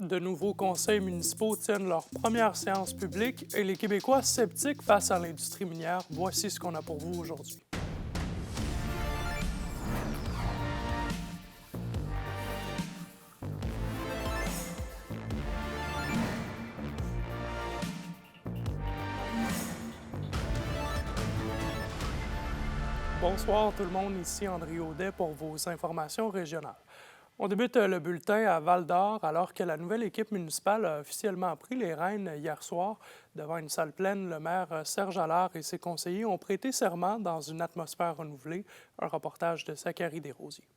de nouveaux conseils municipaux tiennent leur première séance publique et les Québécois sceptiques face à l'industrie minière. Voici ce qu'on a pour vous aujourd'hui. Bonsoir tout le monde, ici André Audet pour vos informations régionales. On débute le bulletin à Val-d'Or alors que la nouvelle équipe municipale a officiellement pris les rênes hier soir. Devant une salle pleine, le maire Serge Allard et ses conseillers ont prêté serment dans une atmosphère renouvelée. Un reportage de Zachary Desrosiers.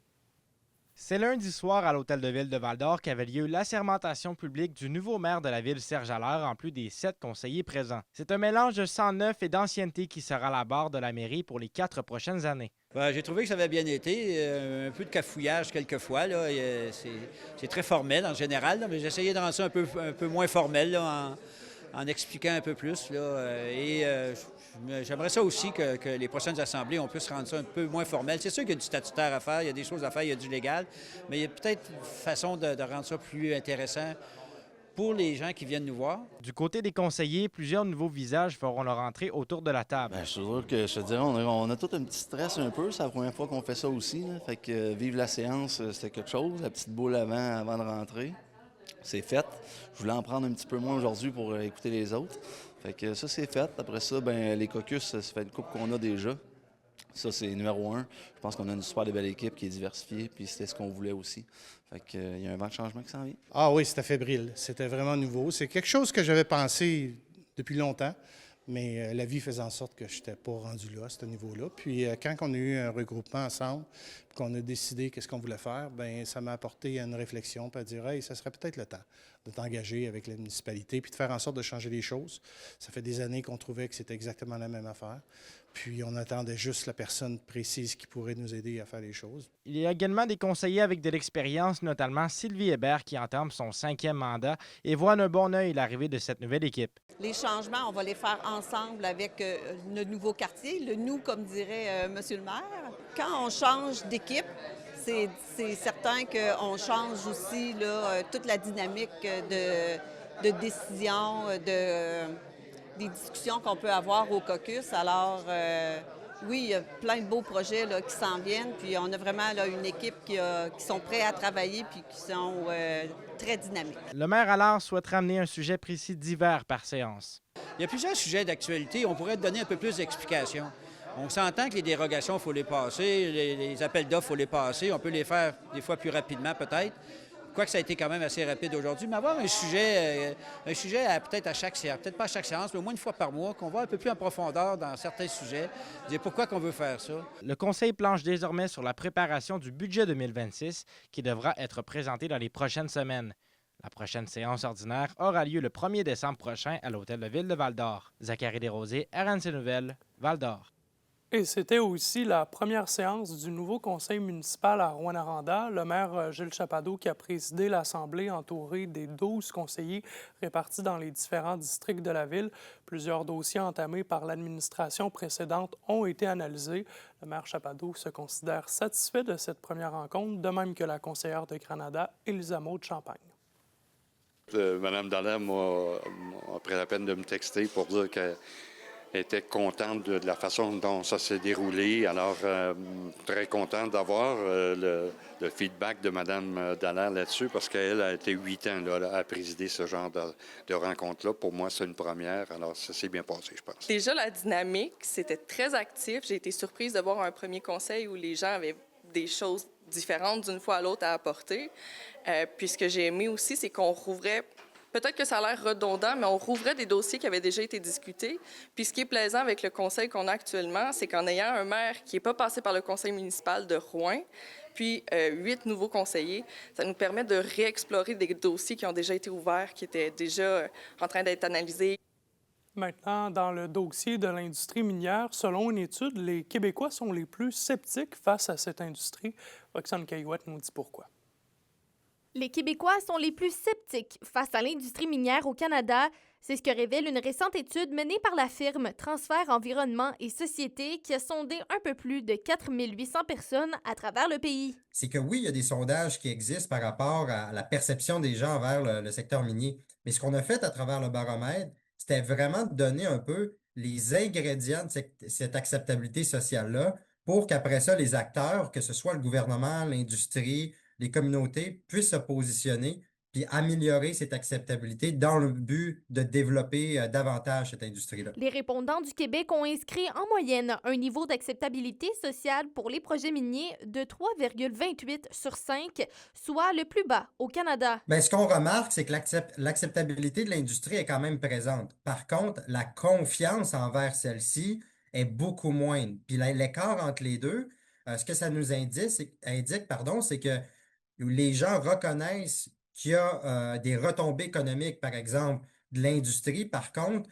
C'est lundi soir à l'Hôtel de Ville de Val-d'Or qu'avait lieu l'assermentation publique du nouveau maire de la ville, Serge Allard, en plus des 7 conseillers présents. C'est un mélange de sang neuf et d'ancienneté qui sera à la barre de la mairie pour les 4 prochaines années. J'ai trouvé que ça avait bien été. Un peu de cafouillage quelquefois. C'est très formel en général, là, mais j'ai essayé de rendre ça un peu moins formel là, en expliquant un peu plus. J'aimerais ça aussi que les prochaines assemblées, on puisse rendre ça un peu moins formel. C'est sûr qu'il y a du statutaire à faire, il y a des choses à faire, il y a du légal, mais il y a peut-être une façon de rendre ça plus intéressant pour les gens qui viennent nous voir. Du côté des conseillers, plusieurs nouveaux visages feront leur entrée autour de la table. Je suis sûr que je te dirais, on a tout un petit stress un peu. C'est la première fois qu'on fait ça aussi. Là. Fait que vive la séance, c'était quelque chose. La petite boule avant de rentrer, c'est fait. Je voulais en prendre un petit peu moins aujourd'hui pour écouter les autres. Fait que ça, c'est fait. Après ça, les caucus, ça fait une coupe qu'on a déjà. Ça, c'est numéro 1. Je pense qu'on a une super belle équipe qui est diversifiée, puis c'était ce qu'on voulait aussi. Fait que, il y a un vent de changement qui s'en vient. Ah oui, c'était fébrile. C'était vraiment nouveau. C'est quelque chose que j'avais pensé depuis longtemps, mais la vie faisait en sorte que je n'étais pas rendu là, à ce niveau-là. Puis quand on a eu un regroupement ensemble, puis qu'on a décidé qu'est-ce qu'on voulait faire, bien, ça m'a apporté une réflexion, puis à dire, hey, ça serait peut-être le temps de t'engager avec la municipalité, puis de faire en sorte de changer les choses. Ça fait des années qu'on trouvait que c'était exactement la même affaire. Puis on attendait juste la personne précise qui pourrait nous aider à faire les choses. Il y a également des conseillers avec de l'expérience, notamment Sylvie Hébert qui entame son 5e mandat et voit d'un bon œil l'arrivée de cette nouvelle équipe. Les changements, on va les faire ensemble avec le nouveau quartier, le nous, comme dirait Monsieur le maire. Quand on change d'équipe, c'est certain qu'on change aussi là, toute la dynamique de décision, des discussions qu'on peut avoir au caucus. Alors, oui, il y a plein de beaux projets là, qui s'en viennent. Puis on a vraiment là, une équipe qui sont prêts à travailler puis qui sont très dynamiques. Le maire Allard souhaite ramener un sujet précis divers par séance. Il y a plusieurs sujets d'actualité. On pourrait donner un peu plus d'explications. On s'entend que les dérogations, il faut les passer. Les appels d'offres, il faut les passer. On peut les faire des fois plus rapidement, peut-être. Quoique ça a été quand même assez rapide aujourd'hui, mais avoir un sujet peut-être à chaque séance, peut-être pas à chaque séance, mais au moins une fois par mois, qu'on va un peu plus en profondeur dans certains sujets, dire pourquoi qu'on veut faire ça. Le Conseil planche désormais sur la préparation du budget 2026 qui devra être présenté dans les prochaines semaines. La prochaine séance ordinaire aura lieu le 1er décembre prochain à l'Hôtel de Ville de Val-d'Or. Zachary Desrosiers, RNC Nouvelles, Val-d'Or. Et c'était aussi la première séance du nouveau conseil municipal à Rouyn-Noranda. Le maire Gilles Chapado qui a présidé l'Assemblée entouré des 12 conseillers répartis dans les différents districts de la ville. Plusieurs dossiers entamés par l'administration précédente ont été analysés. Le maire Chapado se considère satisfait de cette première rencontre, de même que la conseillère de Granada, Élisa Maud Champagne. Mme Dallaire m'a pris la peine de me texter pour dire qu'elle était contente de la façon dont ça s'est déroulé. Alors, très contente d'avoir le feedback de Mme Dallaire là-dessus, parce qu'elle a été 8 ans là, à présider ce genre de rencontre-là. Pour moi, c'est une première. Alors, ça s'est bien passé, je pense. Déjà, la dynamique, c'était très actif. J'ai été surprise de voir un premier conseil où les gens avaient des choses différentes d'une fois à l'autre à apporter. Puis ce que j'ai aimé aussi, c'est qu'on rouvrait. Peut-être que ça a l'air redondant, mais on rouvrait des dossiers qui avaient déjà été discutés. Puis ce qui est plaisant avec le conseil qu'on a actuellement, c'est qu'en ayant un maire qui n'est pas passé par le conseil municipal de Rouyn, puis 8 nouveaux conseillers, ça nous permet de réexplorer des dossiers qui ont déjà été ouverts, qui étaient déjà en train d'être analysés. Maintenant, dans le dossier de l'industrie minière, selon une étude, les Québécois sont les plus sceptiques face à cette industrie. Roxane Caillouette nous dit pourquoi. Les Québécois sont les plus sceptiques face à l'industrie minière au Canada. C'est ce que révèle une récente étude menée par la firme Transfert Environnement et Société qui a sondé un peu plus de 4 800 personnes à travers le pays. C'est que oui, il y a des sondages qui existent par rapport à la perception des gens envers le secteur minier. Mais ce qu'on a fait à travers le baromètre, c'était vraiment de donner un peu les ingrédients de cette acceptabilité sociale-là pour qu'après ça, les acteurs, que ce soit le gouvernement, l'industrie, les communautés, puissent se positionner puis améliorer cette acceptabilité dans le but de développer davantage cette industrie-là. Les répondants du Québec ont inscrit en moyenne un niveau d'acceptabilité sociale pour les projets miniers de 3,28 sur 5, soit le plus bas au Canada. Bien, ce qu'on remarque, c'est que l'acceptabilité de l'industrie est quand même présente. Par contre, la confiance envers celle-ci est beaucoup moindre. Puis l'écart entre les deux, ce que ça nous indique, c'est que les gens reconnaissent qu'il y a des retombées économiques, par exemple, de l'industrie. Par contre,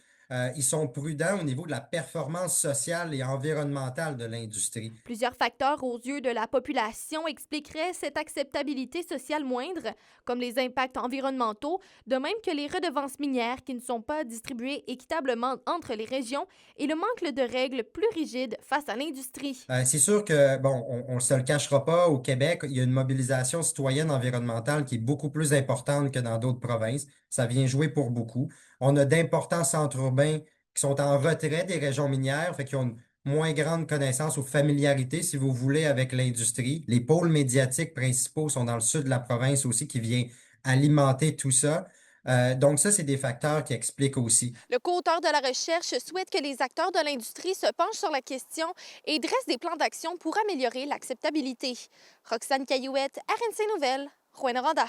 ils sont prudents au niveau de la performance sociale et environnementale de l'industrie. Plusieurs facteurs aux yeux de la population expliqueraient cette acceptabilité sociale moindre, comme les impacts environnementaux, de même que les redevances minières qui ne sont pas distribuées équitablement entre les régions et le manque de règles plus rigides face à l'industrie. C'est sûr que, bon, on ne se le cachera pas, au Québec, il y a une mobilisation citoyenne environnementale qui est beaucoup plus importante que dans d'autres provinces. Ça vient jouer pour beaucoup. On a d'importants centres urbains qui sont en retrait des régions minières, fait qu'ils ont une moins grande connaissance ou familiarité, si vous voulez, avec l'industrie. Les pôles médiatiques principaux sont dans le sud de la province aussi, qui vient alimenter tout ça. Donc ça, c'est des facteurs qui expliquent aussi. Le co-auteur de la recherche souhaite que les acteurs de l'industrie se penchent sur la question et dressent des plans d'action pour améliorer l'acceptabilité. Roxane Caillouette, RNC Nouvelles, Rouyn-Noranda.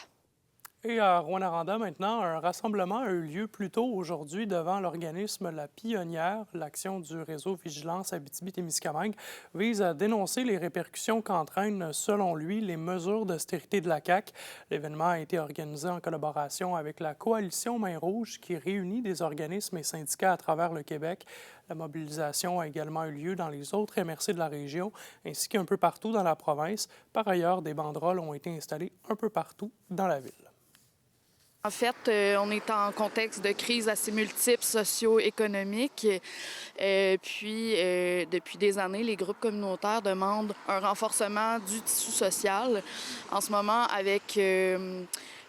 Et à Rouyn-Noranda, maintenant, un rassemblement a eu lieu plus tôt aujourd'hui devant l'organisme La Pionnière. L'action du réseau Vigilance Abitibi-Témiscamingue vise à dénoncer les répercussions qu'entraînent, selon lui, les mesures d'austérité de la CAQ. L'événement a été organisé en collaboration avec la Coalition Main Rouge qui réunit des organismes et syndicats à travers le Québec. La mobilisation a également eu lieu dans les autres MRC de la région ainsi qu'un peu partout dans la province. Par ailleurs, des banderoles ont été installées un peu partout dans la ville. En fait, on est en contexte de crise assez multiples socio-économiques. Puis, depuis des années, les groupes communautaires demandent un renforcement du tissu social. En ce moment, avec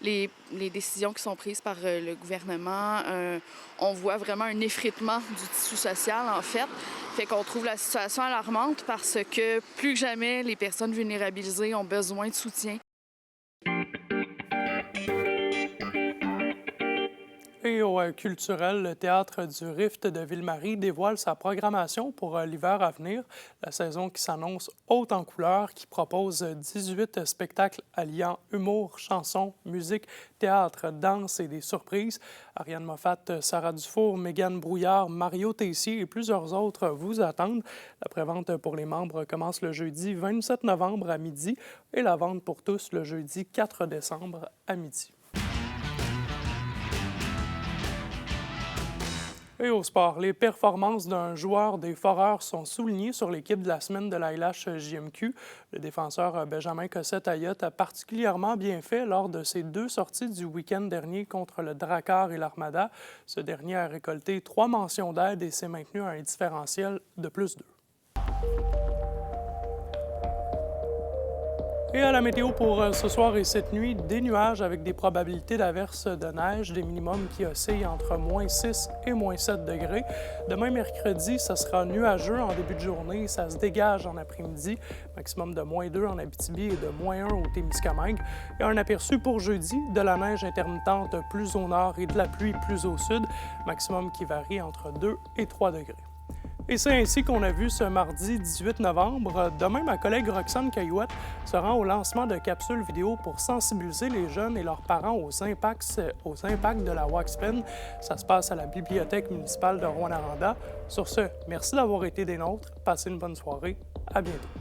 les décisions qui sont prises par le gouvernement, on voit vraiment un effritement du tissu social, en fait. Fait qu'on trouve la situation alarmante parce que plus que jamais, les personnes vulnérabilisées ont besoin de soutien. Et au culturel, le Théâtre du Rift de Ville-Marie dévoile sa programmation pour l'hiver à venir. La saison qui s'annonce haute en couleurs, qui propose 18 spectacles alliant humour, chansons, musique, théâtre, danse et des surprises. Ariane Moffat, Sarah Dufour, Mégane Brouillard, Mario Tessier et plusieurs autres vous attendent. La prévente pour les membres commence le jeudi 27 novembre à midi et la vente pour tous le jeudi 4 décembre à midi. Et au sport, les performances d'un joueur des Foreurs sont soulignées sur l'équipe de la semaine de la LHJMQ. Le défenseur Benjamin Cossette-Ayotte a particulièrement bien fait lors de ses deux sorties du week-end dernier contre le Drakkar et l'Armada. Ce dernier a récolté 3 mentions d'aide et s'est maintenu à un différentiel de +2. Et à la météo pour ce soir et cette nuit, des nuages avec des probabilités d'averses de neige, des minimums qui oscillent entre -6 et -7 degrés. Demain, mercredi, ça sera nuageux en début de journée, ça se dégage en après-midi, maximum de -2 en Abitibi et de -1 au Témiscamingue. Et un aperçu pour jeudi, de la neige intermittente plus au nord et de la pluie plus au sud, maximum qui varie entre 2 et 3 degrés. Et c'est ainsi qu'on a vu ce mardi 18 novembre. Demain, ma collègue Roxane Caillouette se rend au lancement de capsules vidéo pour sensibiliser les jeunes et leurs parents aux impacts de la wax pen. Ça se passe à la Bibliothèque municipale de Rouyn-Noranda. Sur ce, merci d'avoir été des nôtres. Passez une bonne soirée. À bientôt.